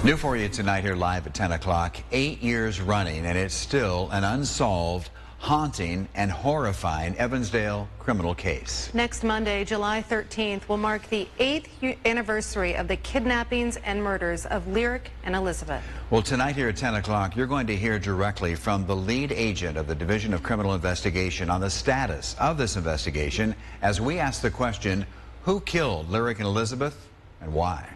New for you tonight here live at 10 o'clock. 8 years running, and it's still an unsolved, haunting, and horrifying Evansdale criminal case. Next Monday, July 13th, will mark the 8th anniversary of the kidnappings and murders of Lyric and Elizabeth. Well, tonight here at 10 o'clock, you're going to hear directly from the lead agent of the Division of Criminal Investigation on the status of this investigation as we ask the question, who killed Lyric and Elizabeth and why?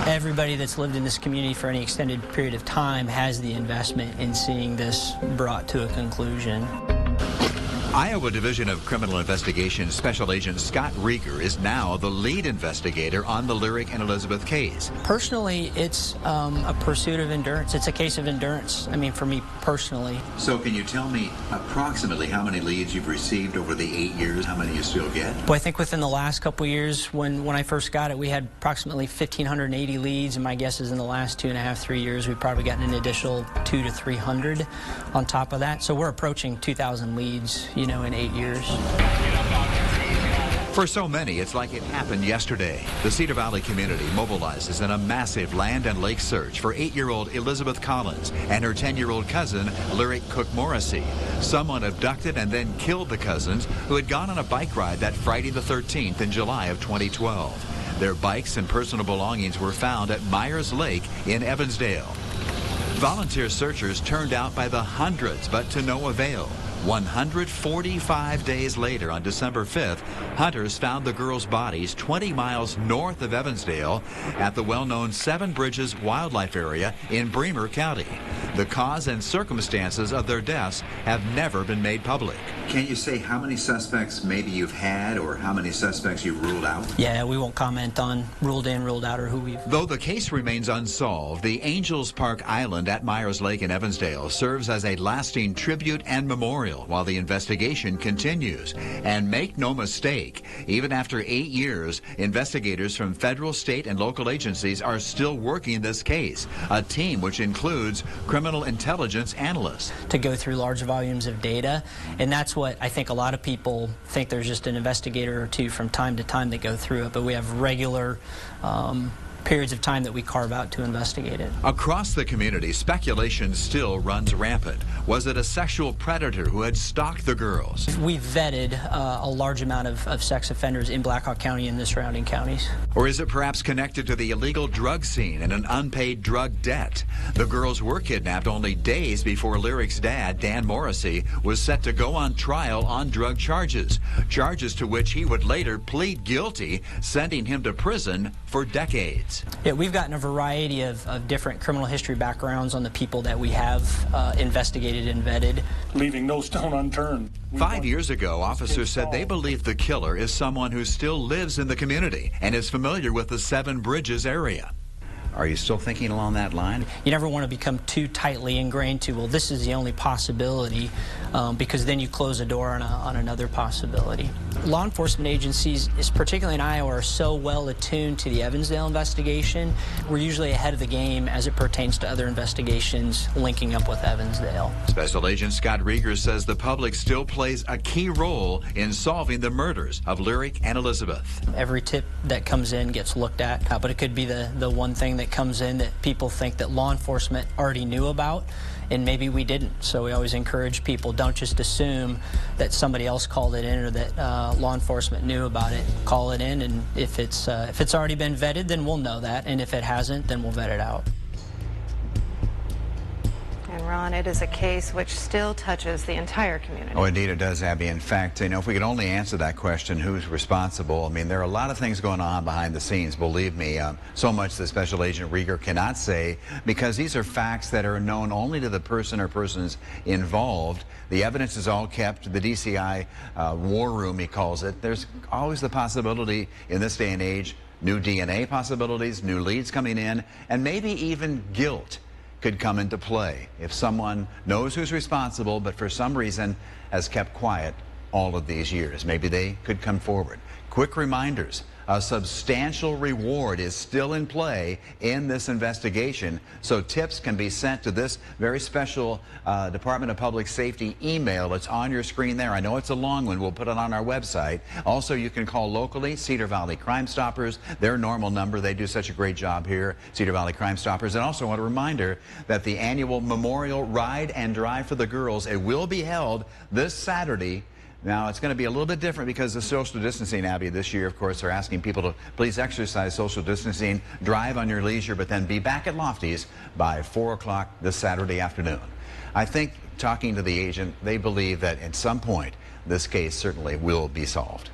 Everybody that's lived in this community for any extended period of time has the investment in seeing this brought to a conclusion. Iowa Division of Criminal Investigation Special Agent Scott Rieger is now the lead investigator on the Lyric and Elizabeth case. Personally, it's a pursuit of endurance. It's a case of endurance, I mean, for me personally. So can you tell me approximately how many leads you've received over the 8 years, how many you still get? Well, I think within the last couple of years, when I first got it, we had approximately 1,580 leads, and my guess is in the last 2.5, 3 years, we've probably gotten an additional 200 to 300 on top of that. So we're approaching 2,000 leads, in 8 years. For so many, it's like it happened yesterday. The Cedar Valley community mobilizes in a massive land and lake search for 8-year-old Elizabeth Collins and her 10-year-old cousin, Lyric Cook Morrissey. Someone abducted and then killed the cousins who had gone on a bike ride that Friday the 13th in July of 2012. Their bikes and personal belongings were found at Myers Lake in Evansdale. Volunteer searchers turned out by the hundreds, but to no avail. 145 days later, on December 5th, hunters found the girls' bodies 20 miles north of Evansdale at the well-known Seven Bridges Wildlife Area in Bremer County. The cause and circumstances of their deaths have never been made public. Can't you say how many suspects maybe you've had or how many suspects you've ruled out? Yeah, we won't comment on ruled in, ruled out, or who we've... Though the case remains unsolved, the Angels Park Island at Myers Lake in Evansdale serves as a lasting tribute and memorial while the investigation continues. And make no mistake, even after 8 years, investigators from federal, state, and local agencies are still working this case, a team which includes criminal intelligence analysts. To go through large volumes of data, and that's what I think a lot of people think there's just an investigator or two from time to time that go through it, but we have regular periods of time that we carve out to investigate it. Across the community, speculation still runs rampant. Was it a sexual predator who had stalked the girls? We vetted a large amount of sex offenders in Black Hawk County and the surrounding counties. Or is it perhaps connected to the illegal drug scene and an unpaid drug debt? The girls were kidnapped only days before Lyric's dad, Dan Morrissey, was set to go on trial on drug charges to which he would later plead guilty, sending him to prison for decades. Yeah, we've gotten a variety of different criminal history backgrounds on the people that we have investigated and vetted. Leaving no stone unturned. 5 years ago, officers said they believe the killer is someone who still lives in the community and is familiar with the Seven Bridges area. Are you still thinking along that line? You never want to become too tightly ingrained to, well, this is the only possibility, because then you close the door on another possibility. Law enforcement agencies, particularly in Iowa, are so well attuned to the Evansdale investigation. We're usually ahead of the game as it pertains to other investigations linking up with Evansdale. Special Agent Scott Rieger says the public still plays a key role in solving the murders of Lyric and Elizabeth. Every tip that comes in gets looked at, but it could be the one thing that comes in that people think that law enforcement already knew about, and maybe we didn't. So we always encourage people, don't just assume that somebody else called it in or that law enforcement knew about it. Call it in, and if it's already been vetted, then we'll know that, and if it hasn't, then we'll vet it out. And Ron, it is a case which still touches the entire community. Oh, indeed it does, Abby. In fact, if we could only answer that question, who's responsible? I mean, there are a lot of things going on behind the scenes, believe me. So much that Special Agent Rieger cannot say because these are facts that are known only to the person or persons involved. The evidence is all kept. The DCI war room, he calls it. There's always the possibility in this day and age, new DNA possibilities, new leads coming in, and maybe even guilt could come into play if someone knows who's responsible but for some reason has kept quiet all of these years. Maybe they could come forward. Quick reminders. A substantial reward is still in play in this investigation, so tips can be sent to this very special Department of Public Safety email. It's on your screen there. I know it's a long one. We'll put it on our website. Also, you can call locally, Cedar Valley Crime Stoppers, their normal number. They do such a great job here, Cedar Valley Crime Stoppers. And also, I want a reminder that the annual Memorial Ride and Drive for the Girls, it will be held this Saturday. Now, it's going to be a little bit different because of social distancing, Abby. This year, of course, they're asking people to please exercise social distancing, drive on your leisure, but then be back at Lofty's by 4 o'clock this Saturday afternoon. I think, talking to the agent, they believe that at some point, this case certainly will be solved.